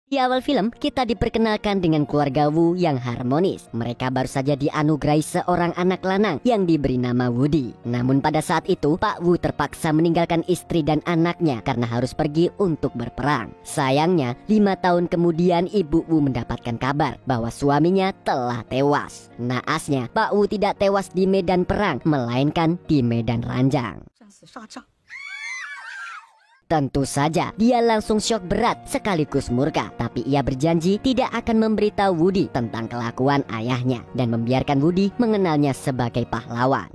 Di awal film, kita diperkenalkan dengan keluarga Wu yang harmonis. Mereka baru saja dianugerahi seorang anak lanang yang diberi nama Woody. Namun pada saat itu, Pak Wu terpaksa meninggalkan istri dan anaknya karena harus pergi untuk berperang. Sayangnya, 5 tahun kemudian Ibu Wu mendapatkan kabar bahwa suaminya telah tewas. Naasnya, Pak Wu tidak tewas di medan perang, melainkan di medan ranjang. Tentu saja, dia langsung syok berat sekaligus murka. Tapi ia berjanji tidak akan memberitahu Woody tentang kelakuan ayahnya dan membiarkan Woody mengenalnya sebagai pahlawan.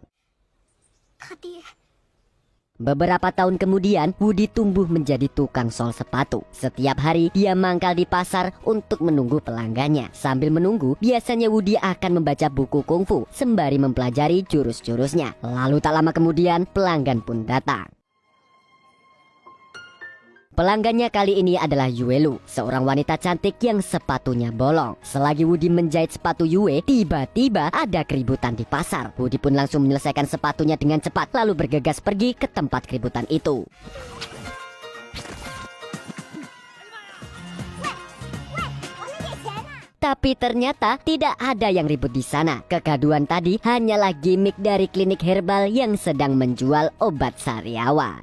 Beberapa tahun kemudian, Woody tumbuh menjadi tukang sol sepatu. Setiap hari, dia mangkal di pasar untuk menunggu pelanggannya. Sambil menunggu, biasanya Woody akan membaca buku kungfu sembari mempelajari jurus-jurusnya. Lalu tak lama kemudian, pelanggan pun datang. Pelanggannya kali ini adalah Yue Lu, seorang wanita cantik yang sepatunya bolong. Selagi Woody menjahit sepatu Yue, tiba-tiba ada keributan di pasar. Woody pun langsung menyelesaikan sepatunya dengan cepat, lalu bergegas pergi ke tempat keributan itu. Tapi ternyata tidak ada yang ribut di sana. Kegaduhan tadi hanyalah gimmick dari klinik herbal yang sedang menjual obat sariawan.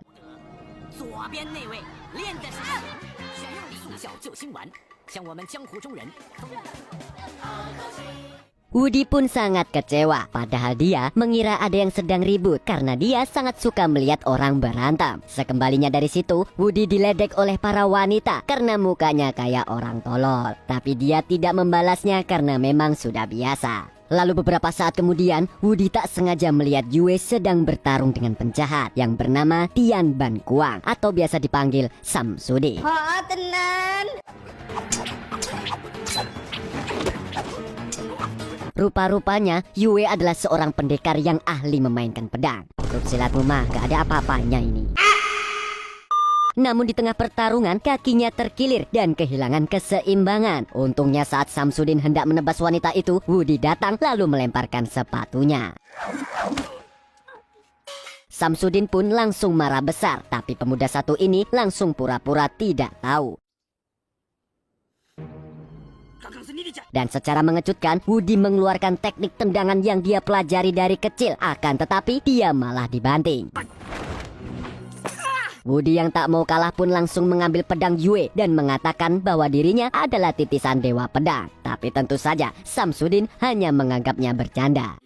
Woody pun sangat kecewa, padahal dia mengira ada yang sedang ribut karena dia sangat suka melihat orang berantem. Sekembalinya dari situ, Woody diledek oleh para wanita karena mukanya kayak orang tolol. Tapi dia tidak membalasnya karena memang sudah biasa. Lalu beberapa saat kemudian, Woody tak sengaja melihat Yue sedang bertarung dengan penjahat yang bernama Tian Ban Kuang atau biasa dipanggil Samsudin. Tenan. Rupa-rupanya Yue adalah seorang pendekar yang ahli memainkan pedang. Grup silatmu mah gak ada apa-apanya ini. Namun di tengah pertarungan, kakinya terkilir dan kehilangan keseimbangan. Untungnya saat Samsudin hendak menebas wanita itu, Woody datang lalu melemparkan sepatunya. Samsudin pun langsung marah besar, tapi pemuda satu ini langsung pura-pura tidak tahu. Dan secara mengejutkan, Woody mengeluarkan teknik tendangan yang dia pelajari dari kecil. Akan tetapi, dia malah dibanting. Woody yang tak mau kalah pun langsung mengambil pedang Yue dan mengatakan bahwa dirinya adalah titisan dewa pedang. Tapi tentu saja, Samsudin hanya menganggapnya bercanda.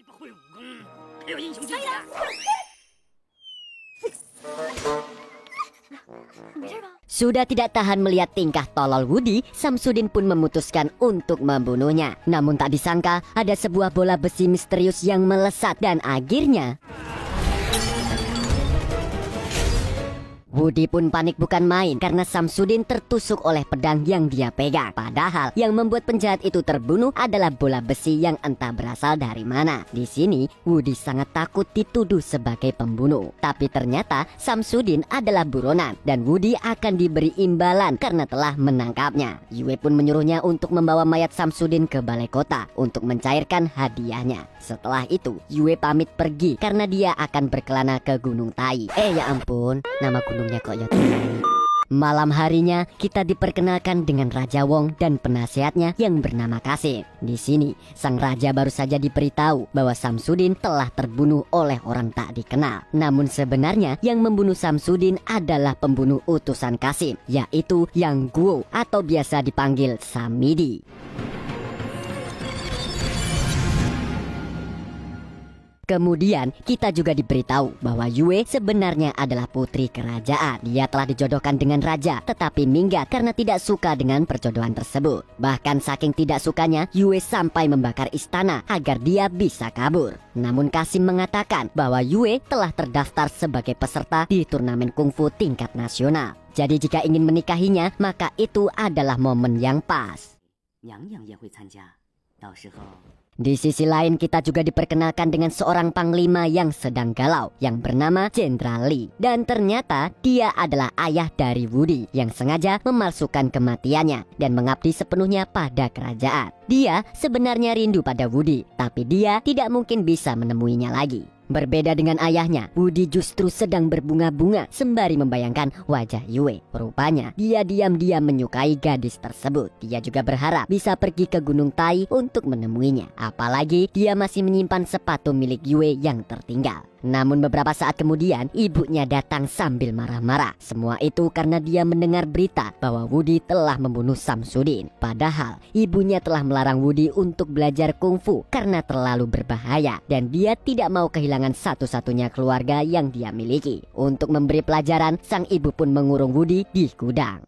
Sudah tidak tahan melihat tingkah tolol Woody, Samsudin pun memutuskan untuk membunuhnya. Namun tak disangka, ada sebuah bola besi misterius yang melesat dan akhirnya Woody pun panik bukan main karena Samsudin tertusuk oleh pedang yang dia pegang. Padahal yang membuat penjahat itu terbunuh adalah bola besi yang entah berasal dari mana. Di sini Woody sangat takut dituduh sebagai pembunuh. Tapi ternyata Samsudin adalah buronan dan Woody akan diberi imbalan karena telah menangkapnya. Yue pun menyuruhnya untuk membawa mayat Samsudin ke balai kota untuk mencairkan hadiahnya. Setelah itu Yue pamit pergi karena dia akan berkelana ke Gunung Tai. Ya ampun, nama gunung kok ya. Malam harinya kita diperkenalkan dengan Raja Wong dan penasihatnya yang bernama Kasim. Di sini sang raja baru saja diberitahu bahwa Samsudin telah terbunuh oleh orang tak dikenal. Namun sebenarnya yang membunuh Samsudin adalah pembunuh utusan Kasim, yaitu Yang Guo atau biasa dipanggil Samidi. Kemudian kita juga diberitahu bahwa Yue sebenarnya adalah putri kerajaan. Dia telah dijodohkan dengan raja tetapi minggat karena tidak suka dengan perjodohan tersebut. Bahkan saking tidak sukanya, Yue sampai membakar istana agar dia bisa kabur. Namun Kasim mengatakan bahwa Yue telah terdaftar sebagai peserta di turnamen kungfu tingkat nasional. Jadi jika ingin menikahinya, maka itu adalah momen yang pas. Di sisi lain kita juga diperkenalkan dengan seorang panglima yang sedang galau yang bernama Jenderal Li. Dan ternyata dia adalah ayah dari Woody yang sengaja memalsukan kematiannya dan mengabdi sepenuhnya pada kerajaan. Dia sebenarnya rindu pada Woody, tapi dia tidak mungkin bisa menemuinya lagi. Berbeda dengan ayahnya, Wudi justru sedang berbunga-bunga sembari membayangkan wajah Yue. Rupanya dia diam-diam menyukai gadis tersebut. Dia juga berharap bisa pergi ke Gunung Tai untuk menemuinya. Apalagi dia masih menyimpan sepatu milik Yue yang tertinggal. Namun beberapa saat kemudian ibunya datang sambil marah-marah. Semua itu karena dia mendengar berita bahwa Wudi telah membunuh Samsudin. Padahal ibunya telah melarang Wudi untuk belajar kungfu karena terlalu berbahaya. Dan dia tidak mau kehilangan satu-satunya keluarga yang dia miliki. Untuk memberi pelajaran, sang ibu pun mengurung Wudi di gudang.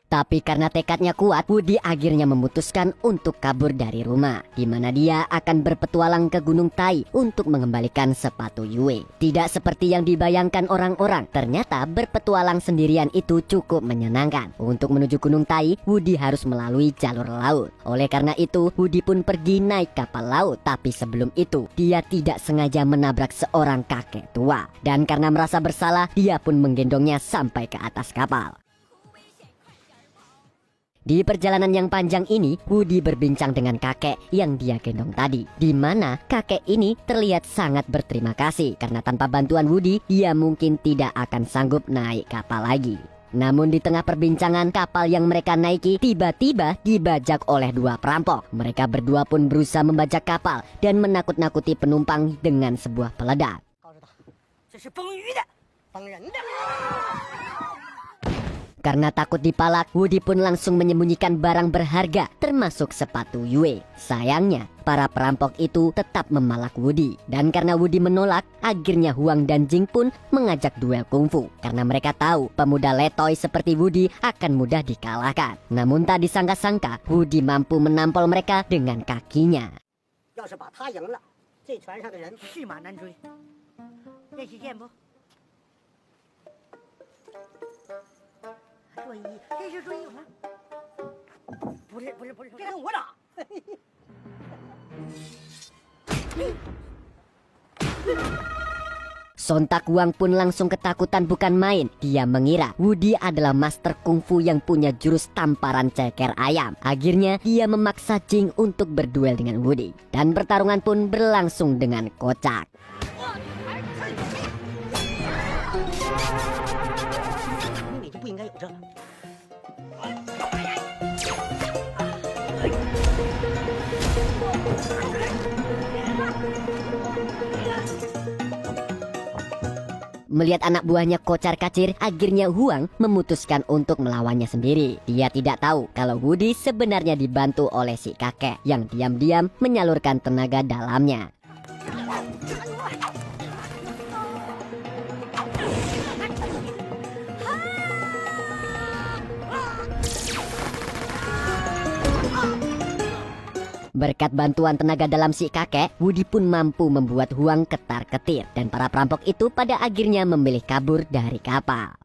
Tapi karena tekadnya kuat, Wudi akhirnya memutuskan untuk kabur dari rumah, di mana dia akan berpetualang ke Gunung Tai untuk mengembalikan sepatu Yue. Tidak seperti yang dibayangkan orang-orang, ternyata berpetualang sendirian itu cukup menyenangkan. Untuk menuju Gunung Tai, Wudi harus melalui jalur laut. Oleh karena itu, Wudi pun pergi naik kapal laut. Tapi sebelum itu, dia tidak sengaja menabrak seorang kakek tua. Dan karena merasa bersalah, dia pun menggendongnya sampai ke atas kapal. Di perjalanan yang panjang ini, Wudi berbincang dengan kakek yang dia gendong tadi. Di mana kakek ini terlihat sangat berterima kasih karena tanpa bantuan Wudi, dia mungkin tidak akan sanggup naik kapal lagi. Namun di tengah perbincangan, kapal yang mereka naiki tiba-tiba dibajak oleh dua perampok. Mereka berdua pun berusaha membajak kapal dan menakut-nakuti penumpang dengan sebuah peledak. Karena takut dipalak, Wudi pun langsung menyembunyikan barang berharga termasuk sepatu Yue. Sayangnya, para perampok itu tetap memalak Wudi. Dan karena Wudi menolak, akhirnya Huang dan Jing pun mengajak duel kungfu. Karena mereka tahu pemuda letoy seperti Wudi akan mudah dikalahkan. Namun tak disangka-sangka, Wudi mampu menampol mereka dengan kakinya. Sontak Wang pun langsung ketakutan bukan main. Dia mengira Wudi adalah master kungfu yang punya jurus tamparan ceker ayam. Akhirnya dia memaksa Jing untuk berduel dengan Wudi. Dan pertarungan pun berlangsung dengan kocak. Melihat anak buahnya kocar-kacir, akhirnya Huang memutuskan untuk melawannya sendiri. Dia tidak tahu kalau Wudi sebenarnya dibantu oleh si kakek yang diam-diam menyalurkan tenaga dalamnya. Berkat bantuan tenaga dalam si kakek, Wudi pun mampu membuat Huang ketar-ketir. Dan para perampok itu pada akhirnya memilih kabur dari kapal.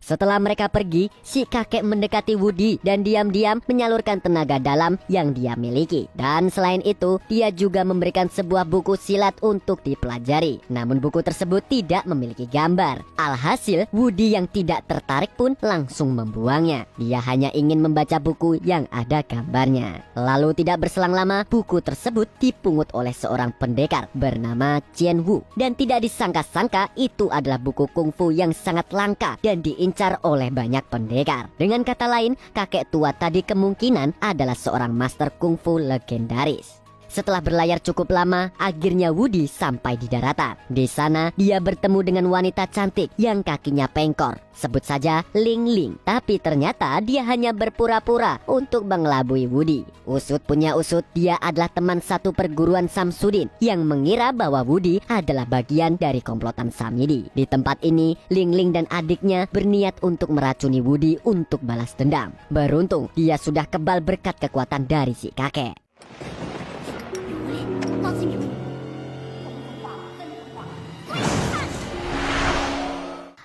Setelah mereka pergi, si kakek mendekati Wudi dan diam-diam menyalurkan tenaga dalam yang dia miliki. Dan selain itu, dia juga memberikan sebuah buku silat untuk dipelajari. Namun buku tersebut tidak memiliki gambar. Alhasil, Wudi yang tidak tertarik pun langsung membuangnya. Dia hanya ingin membaca buku yang ada gambarnya. Lalu tidak berselang lama, buku tersebut dipungut oleh seorang pendekar bernama Qian Wu. Dan tidak disangka-sangka itu adalah buku kungfu yang sangat langka dan diincar oleh banyak pendekar. Dengan kata lain, kakek tua tadi kemungkinan adalah seorang master kungfu legendaris. Setelah berlayar cukup lama, akhirnya Wudi sampai di daratan. Di sana, dia bertemu dengan wanita cantik yang kakinya pengkor. Sebut saja Ling Ling. Tapi ternyata dia hanya berpura-pura untuk mengelabui Wudi. Usut punya usut, dia adalah teman satu perguruan Samsudin yang mengira bahwa Wudi adalah bagian dari komplotan Samidi. Di tempat ini, Ling Ling dan adiknya berniat untuk meracuni Wudi untuk balas dendam. Beruntung, dia sudah kebal berkat kekuatan dari si kakek.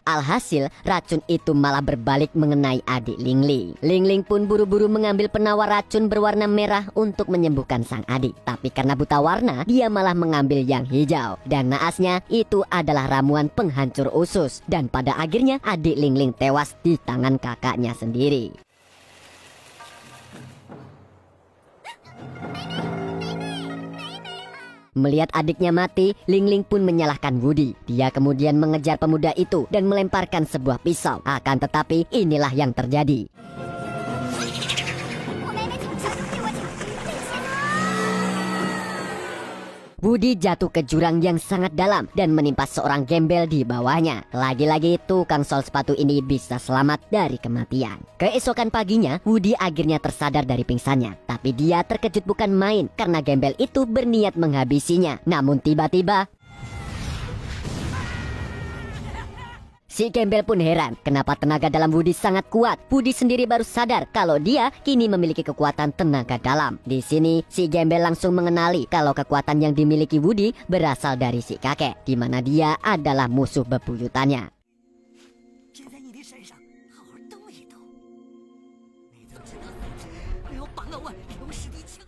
Alhasil, racun itu malah berbalik mengenai adik Lingling. Lingling pun buru-buru mengambil penawar racun berwarna merah untuk menyembuhkan sang adik. Tapi karena buta warna, dia malah mengambil yang hijau. Dan naasnya, itu adalah ramuan penghancur usus. Dan pada akhirnya, adik Lingling tewas di tangan kakaknya sendiri. Melihat adiknya mati, Lingling pun menyalahkan Woody. Dia kemudian mengejar pemuda itu dan melemparkan sebuah pisau. Akan tetapi inilah yang terjadi. Woody jatuh ke jurang yang sangat dalam dan menimpa seorang gembel di bawahnya. Lagi-lagi tukang sol sepatu ini bisa selamat dari kematian. Keesokan paginya, Woody akhirnya tersadar dari pingsannya. Tapi dia terkejut bukan main karena gembel itu berniat menghabisinya. Namun tiba-tiba si gembel pun heran kenapa tenaga dalam Woody sangat kuat. Woody sendiri baru sadar kalau dia kini memiliki kekuatan tenaga dalam. Di sini si gembel langsung mengenali kalau kekuatan yang dimiliki Woody berasal dari si kakek, di mana dia adalah musuh bebuyutannya.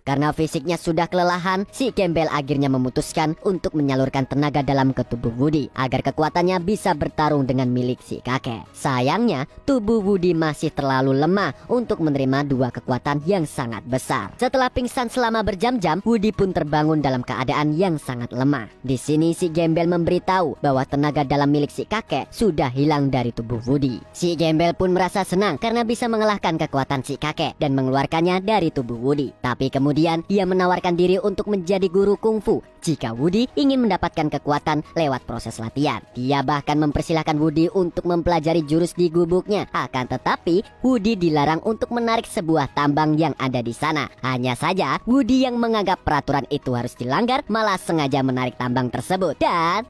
Karena fisiknya sudah kelelahan, si gembel akhirnya memutuskan untuk menyalurkan tenaga dalam ke tubuh Woody agar kekuatannya bisa bertarung dengan milik si kakek. Sayangnya, tubuh Woody masih terlalu lemah untuk menerima dua kekuatan yang sangat besar. Setelah pingsan selama berjam-jam, Woody pun terbangun dalam keadaan yang sangat lemah. Di sini si gembel memberitahu bahwa tenaga dalam milik si kakek sudah hilang dari tubuh Woody. Si gembel pun merasa senang karena bisa mengalahkan kekuatan si kakek dan mengeluarkannya dari tubuh Woody. Tapi kemudian ia menawarkan diri untuk menjadi guru kungfu jika Woody ingin mendapatkan kekuatan lewat proses latihan. Dia bahkan mempersilahkan Woody untuk mempelajari jurus di gubuknya. Akan tetapi Woody dilarang untuk menarik sebuah tambang yang ada di sana. Hanya saja Woody yang menganggap peraturan itu harus dilanggar malah sengaja menarik tambang tersebut dan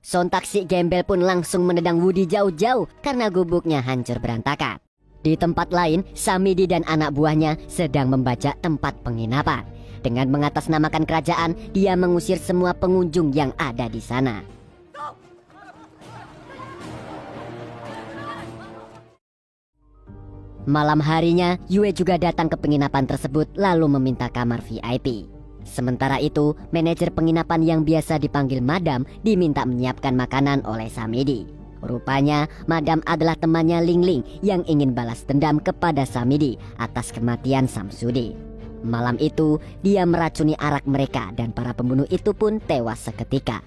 sontak si gembel pun langsung menendang Woody jauh-jauh karena gubuknya hancur berantakan. Di tempat lain, Samidi dan anak buahnya sedang membajak tempat penginapan. Dengan mengatasnamakan kerajaan, dia mengusir semua pengunjung yang ada di sana. Malam harinya, Yue juga datang ke penginapan tersebut lalu meminta kamar VIP. Sementara itu, manajer penginapan yang biasa dipanggil Madam diminta menyiapkan makanan oleh Samidi. Rupanya, Madam adalah temannya Lingling yang ingin balas dendam kepada Samidi atas kematian Samsudin. Malam itu, dia meracuni arak mereka dan para pembunuh itu pun tewas seketika.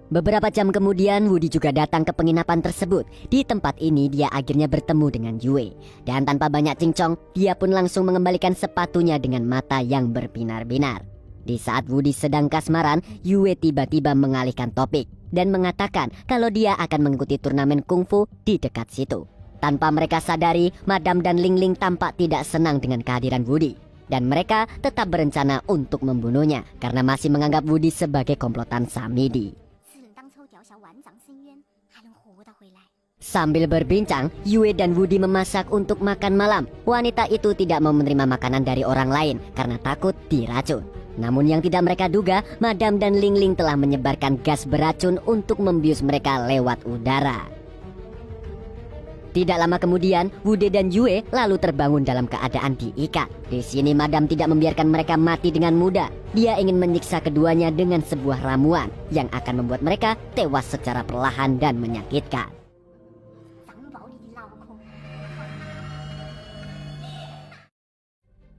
Beberapa jam kemudian, Woody juga datang ke penginapan tersebut. Di tempat ini, dia akhirnya bertemu dengan Yue. Dan tanpa banyak cincong, dia pun langsung mengembalikan sepatunya dengan mata yang berbinar-binar. Di saat Woody sedang kasmaran, Yue tiba-tiba mengalihkan topik dan mengatakan kalau dia akan mengikuti turnamen kungfu di dekat situ. Tanpa mereka sadari, Madam dan Lingling tampak tidak senang dengan kehadiran Woody. Dan mereka tetap berencana untuk membunuhnya karena masih menganggap Woody sebagai komplotan Samidi. Sambil berbincang, Yue dan Woody memasak untuk makan malam. Wanita itu tidak mau menerima makanan dari orang lain karena takut diracun. Namun yang tidak mereka duga, Madam dan Lingling telah menyebarkan gas beracun untuk membius mereka lewat udara. Tidak lama kemudian, Woody dan Yue lalu terbangun dalam keadaan diikat. Di sini Madam tidak membiarkan mereka mati dengan mudah. Dia ingin menyiksa keduanya dengan sebuah ramuan yang akan membuat mereka tewas secara perlahan dan menyakitkan.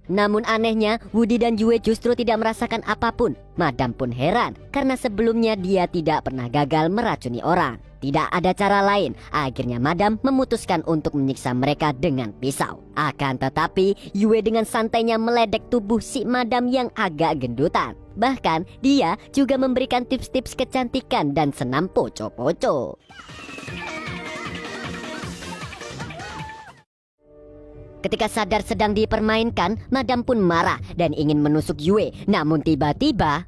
Namun anehnya, Woody dan Yue justru tidak merasakan apapun. Madam pun heran karena sebelumnya dia tidak pernah gagal meracuni orang. Tidak ada cara lain. Akhirnya Madam memutuskan untuk menyiksa mereka dengan pisau. Akan tetapi, Yue dengan santainya meledek tubuh si Madam yang agak gendutan. Bahkan dia juga memberikan tips-tips kecantikan dan senam poco-poco. Ketika sadar sedang dipermainkan, Madam pun marah dan ingin menusuk Yue. Namun tiba-tiba,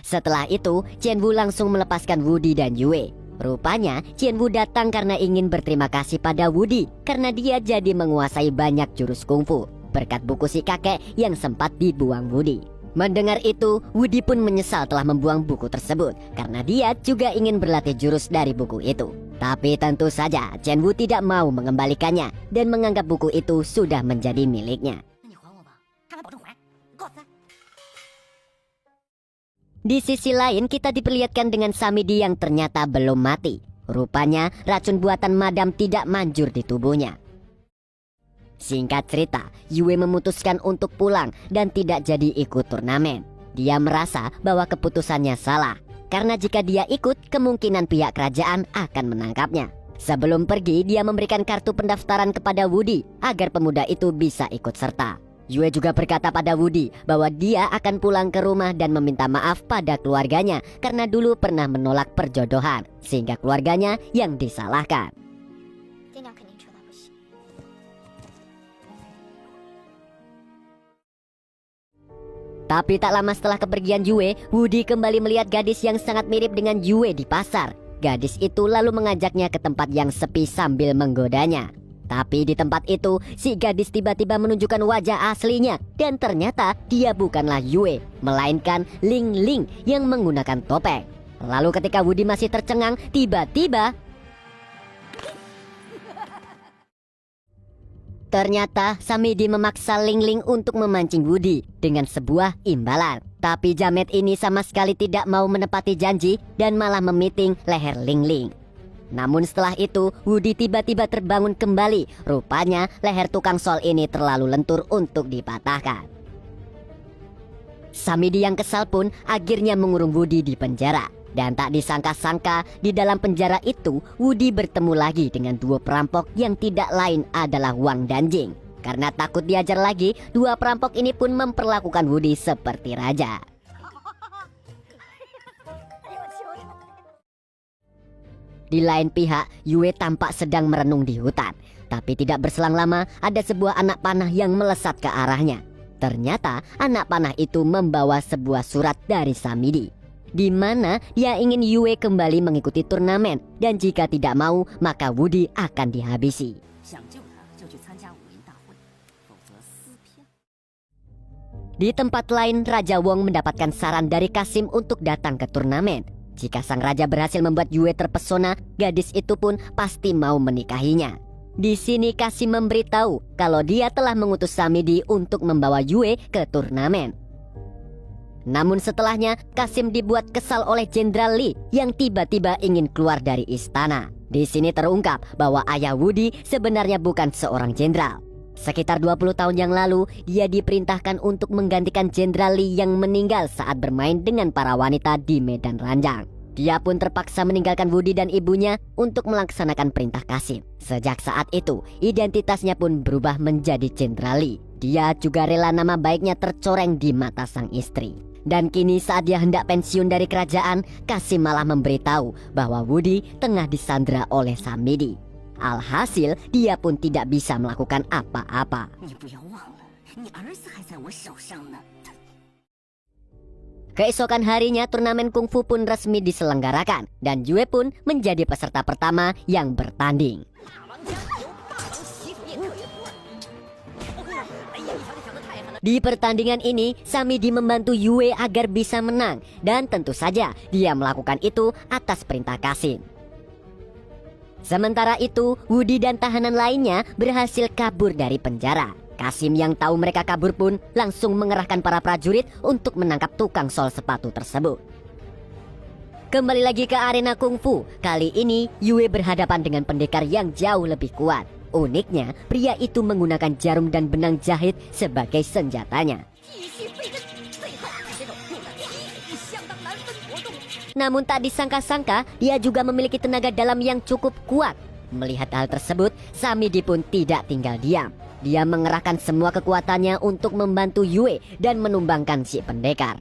setelah itu, Chen Wu langsung melepaskan Woody dan Yue. Rupanya Qianwu datang karena ingin berterima kasih pada Woody karena dia jadi menguasai banyak jurus kungfu berkat buku si kakek yang sempat dibuang Woody. Mendengar itu, Woody pun menyesal telah membuang buku tersebut karena dia juga ingin berlatih jurus dari buku itu. Tapi tentu saja Qianwu tidak mau mengembalikannya dan menganggap buku itu sudah menjadi miliknya. Di sisi lain kita diperlihatkan dengan Samidi yang ternyata belum mati. Rupanya racun buatan Madam tidak manjur di tubuhnya. Singkat cerita, Yue memutuskan untuk pulang dan tidak jadi ikut turnamen. Dia merasa bahwa keputusannya salah, karena jika dia ikut, kemungkinan pihak kerajaan akan menangkapnya. Sebelum pergi, dia memberikan kartu pendaftaran kepada Woody agar pemuda itu bisa ikut serta. Yue juga berkata pada Woody bahwa dia akan pulang ke rumah dan meminta maaf pada keluarganya karena dulu pernah menolak perjodohan, sehingga keluarganya yang disalahkan. Tapi tak lama setelah kepergian Yue, Woody kembali melihat gadis yang sangat mirip dengan Yue di pasar. Gadis itu lalu mengajaknya ke tempat yang sepi sambil menggodanya. Tapi di tempat itu, si gadis tiba-tiba menunjukkan wajah aslinya. Dan ternyata dia bukanlah Yue, melainkan Ling Ling yang menggunakan topeng. Lalu ketika Woody masih tercengang, tiba-tiba ternyata Samidi memaksa Ling Ling untuk memancing Woody dengan sebuah imbalan. Tapi jamet ini sama sekali tidak mau menepati janji dan malah memiting leher Ling Ling. Namun setelah itu Woody tiba-tiba terbangun kembali. Rupanya leher tukang sol ini terlalu lentur untuk dipatahkan. Samidi yang kesal pun akhirnya mengurung Woody di penjara. Dan tak disangka-sangka di dalam penjara itu Woody bertemu lagi dengan dua perampok yang tidak lain adalah Wang dan Jing. Karena takut diajar lagi, dua perampok ini pun memperlakukan Woody seperti raja. Di lain pihak, Yue tampak sedang merenung di hutan. Tapi tidak berselang lama, ada sebuah anak panah yang melesat ke arahnya. Ternyata anak panah itu membawa sebuah surat dari Samidi, di mana dia ingin Yue kembali mengikuti turnamen, dan jika tidak mau, maka Woody akan dihabisi. Di tempat lain, Raja Wong mendapatkan saran dari Kasim untuk datang ke turnamen. Jika sang raja berhasil membuat Yue terpesona, gadis itu pun pasti mau menikahinya. Di sini Kasim memberitahu kalau dia telah mengutus Samidi untuk membawa Yue ke turnamen. Namun setelahnya, Kasim dibuat kesal oleh Jenderal Li yang tiba-tiba ingin keluar dari istana. Di sini terungkap bahwa ayah Woody sebenarnya bukan seorang jenderal. Sekitar 20 tahun yang lalu, dia diperintahkan untuk menggantikan Jenderal Li yang meninggal saat bermain dengan para wanita di medan ranjang. Dia pun terpaksa meninggalkan Woody dan ibunya untuk melaksanakan perintah Kasim. Sejak saat itu, identitasnya pun berubah menjadi Jenderal Li. Dia juga rela nama baiknya tercoreng di mata sang istri. Dan kini saat dia hendak pensiun dari kerajaan, Kasim malah memberitahu bahwa Woody tengah disandra oleh Samidi. Alhasil, dia pun tidak bisa melakukan apa-apa. Keesokan harinya, turnamen kungfu pun resmi diselenggarakan, dan Yue pun menjadi peserta pertama yang bertanding. Di pertandingan ini, Samidi membantu Yue agar bisa menang, dan tentu saja dia melakukan itu atas perintah Kasim. Sementara itu, Woody dan tahanan lainnya berhasil kabur dari penjara. Kasim yang tahu mereka kabur pun langsung mengerahkan para prajurit untuk menangkap tukang sol sepatu tersebut. Kembali lagi ke arena kungfu. Kali ini Yue berhadapan dengan pendekar yang jauh lebih kuat. Uniknya, pria itu menggunakan jarum dan benang jahit sebagai senjatanya. Namun tak disangka-sangka, dia juga memiliki tenaga dalam yang cukup kuat. Melihat hal tersebut, Samidi pun tidak tinggal diam. Dia mengerahkan semua kekuatannya untuk membantu Yue dan menumbangkan si pendekar.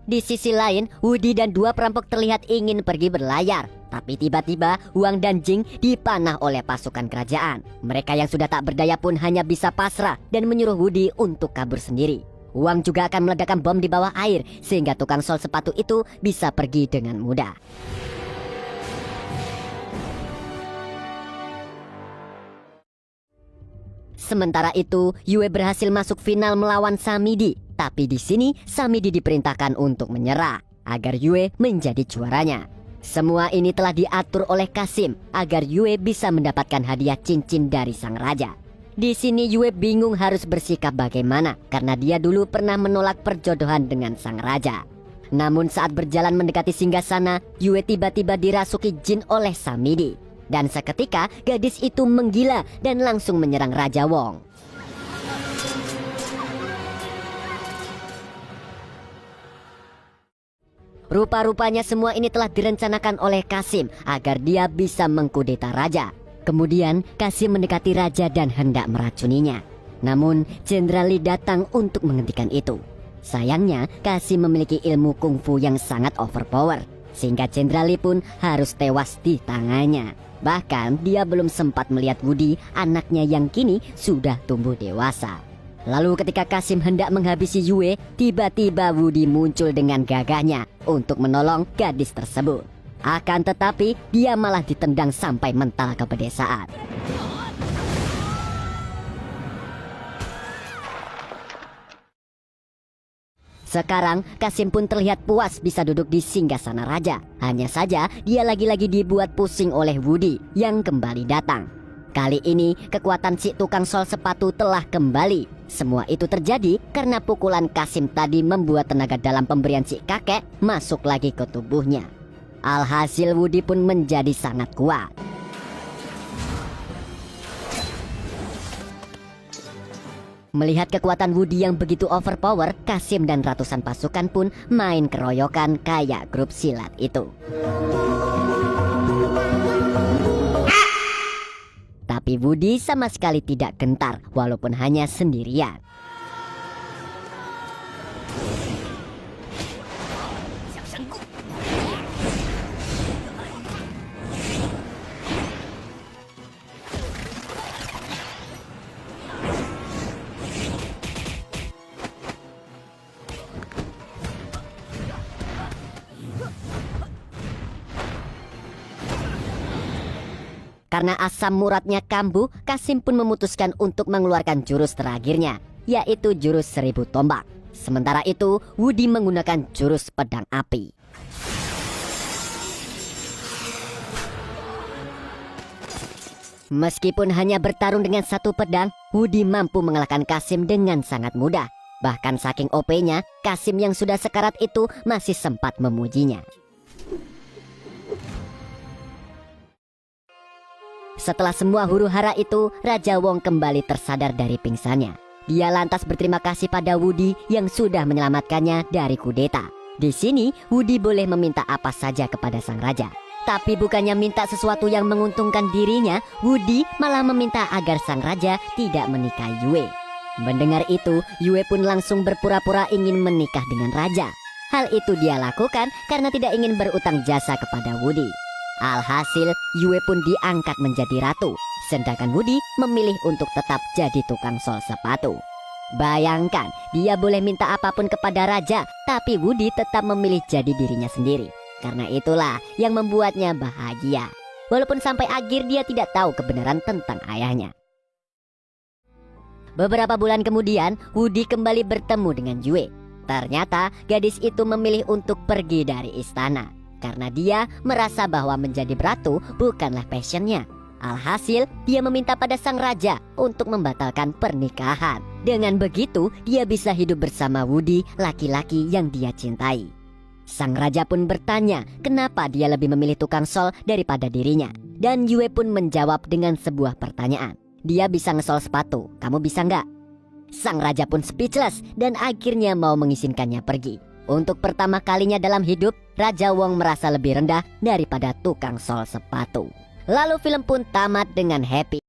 Di sisi lain, Woody dan dua perampok terlihat ingin pergi berlayar. Tapi tiba-tiba Wang dan Jing dipanah oleh pasukan kerajaan. Mereka yang sudah tak berdaya pun hanya bisa pasrah dan menyuruh Woody untuk kabur sendiri. Wang juga akan meledakkan bom di bawah air sehingga tukang sol sepatu itu bisa pergi dengan mudah. Sementara itu, Yue berhasil masuk final melawan Samidi. Tapi di sini Samidi diperintahkan untuk menyerah agar Yue menjadi juaranya. Semua ini telah diatur oleh Kasim agar Yue bisa mendapatkan hadiah cincin dari sang raja. Di sini Yue bingung harus bersikap bagaimana karena dia dulu pernah menolak perjodohan dengan sang raja. Namun saat berjalan mendekati singgasana, Yue tiba-tiba dirasuki jin oleh Samidi. Dan seketika gadis itu menggila dan langsung menyerang Raja Wong. Rupa-rupanya semua ini telah direncanakan oleh Kasim agar dia bisa mengkudeta raja. Kemudian Kasim mendekati raja dan hendak meracuninya. Namun Jenderal Li datang untuk menghentikan itu. Sayangnya Kasim memiliki ilmu kungfu yang sangat overpower, sehingga Jenderal Li pun harus tewas di tangannya. Bahkan dia belum sempat melihat Wudi, anaknya yang kini sudah tumbuh dewasa. Lalu ketika Kasim hendak menghabisi Yue, tiba-tiba Wudi muncul dengan gagahnya untuk menolong gadis tersebut. Akan tetapi dia malah ditendang sampai mental ke pedesaan. Sekarang Kasim pun terlihat puas bisa duduk di singgasana raja. Hanya saja dia lagi-lagi dibuat pusing oleh Wudi yang kembali datang. Kali ini kekuatan si tukang sol sepatu telah kembali. Semua itu terjadi karena pukulan Kasim tadi membuat tenaga dalam pemberian si kakek masuk lagi ke tubuhnya. Alhasil Wudi pun menjadi sangat kuat. Melihat kekuatan Wudi yang begitu overpower, Kasim dan ratusan pasukan pun main keroyokan kayak grup silat itu. Tapi Wudi sama sekali tidak gentar walaupun hanya sendirian. Karena asam muratnya kambuh, Kasim pun memutuskan untuk mengeluarkan jurus terakhirnya, yaitu jurus 1000 tombak. Sementara itu, Wudi menggunakan jurus pedang api. Meskipun hanya bertarung dengan satu pedang, Wudi mampu mengalahkan Kasim dengan sangat mudah. Bahkan saking OP-nya, Kasim yang sudah sekarat itu masih sempat memujinya. Setelah semua huru-hara itu, Raja Wong kembali tersadar dari pingsannya. Dia lantas berterima kasih pada Wudi yang sudah menyelamatkannya dari kudeta. Di sini, Wudi boleh meminta apa saja kepada sang raja. Tapi bukannya minta sesuatu yang menguntungkan dirinya, Wudi malah meminta agar sang raja tidak menikahi Yue. Mendengar itu, Yue pun langsung berpura-pura ingin menikah dengan raja. Hal itu dia lakukan karena tidak ingin berutang jasa kepada Wudi. Alhasil, Yue pun diangkat menjadi ratu, sedangkan Wudi memilih untuk tetap jadi tukang sol sepatu. Bayangkan, dia boleh minta apapun kepada raja, tapi Wudi tetap memilih jadi dirinya sendiri. Karena itulah yang membuatnya bahagia. Walaupun sampai akhir dia tidak tahu kebenaran tentang ayahnya. Beberapa bulan kemudian, Wudi kembali bertemu dengan Yue. Ternyata gadis itu memilih untuk pergi dari istana karena dia merasa bahwa menjadi ratu bukanlah passionnya. Alhasil, dia meminta pada sang raja untuk membatalkan pernikahan. Dengan begitu, dia bisa hidup bersama Wudi, laki-laki yang dia cintai. Sang raja pun bertanya kenapa dia lebih memilih tukang sol daripada dirinya. Dan Yue pun menjawab dengan sebuah pertanyaan. Dia bisa ngesol sepatu, kamu bisa nggak? Sang raja pun speechless dan akhirnya mau mengizinkannya pergi. Untuk pertama kalinya dalam hidup, Raja Wong merasa lebih rendah daripada tukang sol sepatu. Lalu film pun tamat dengan happy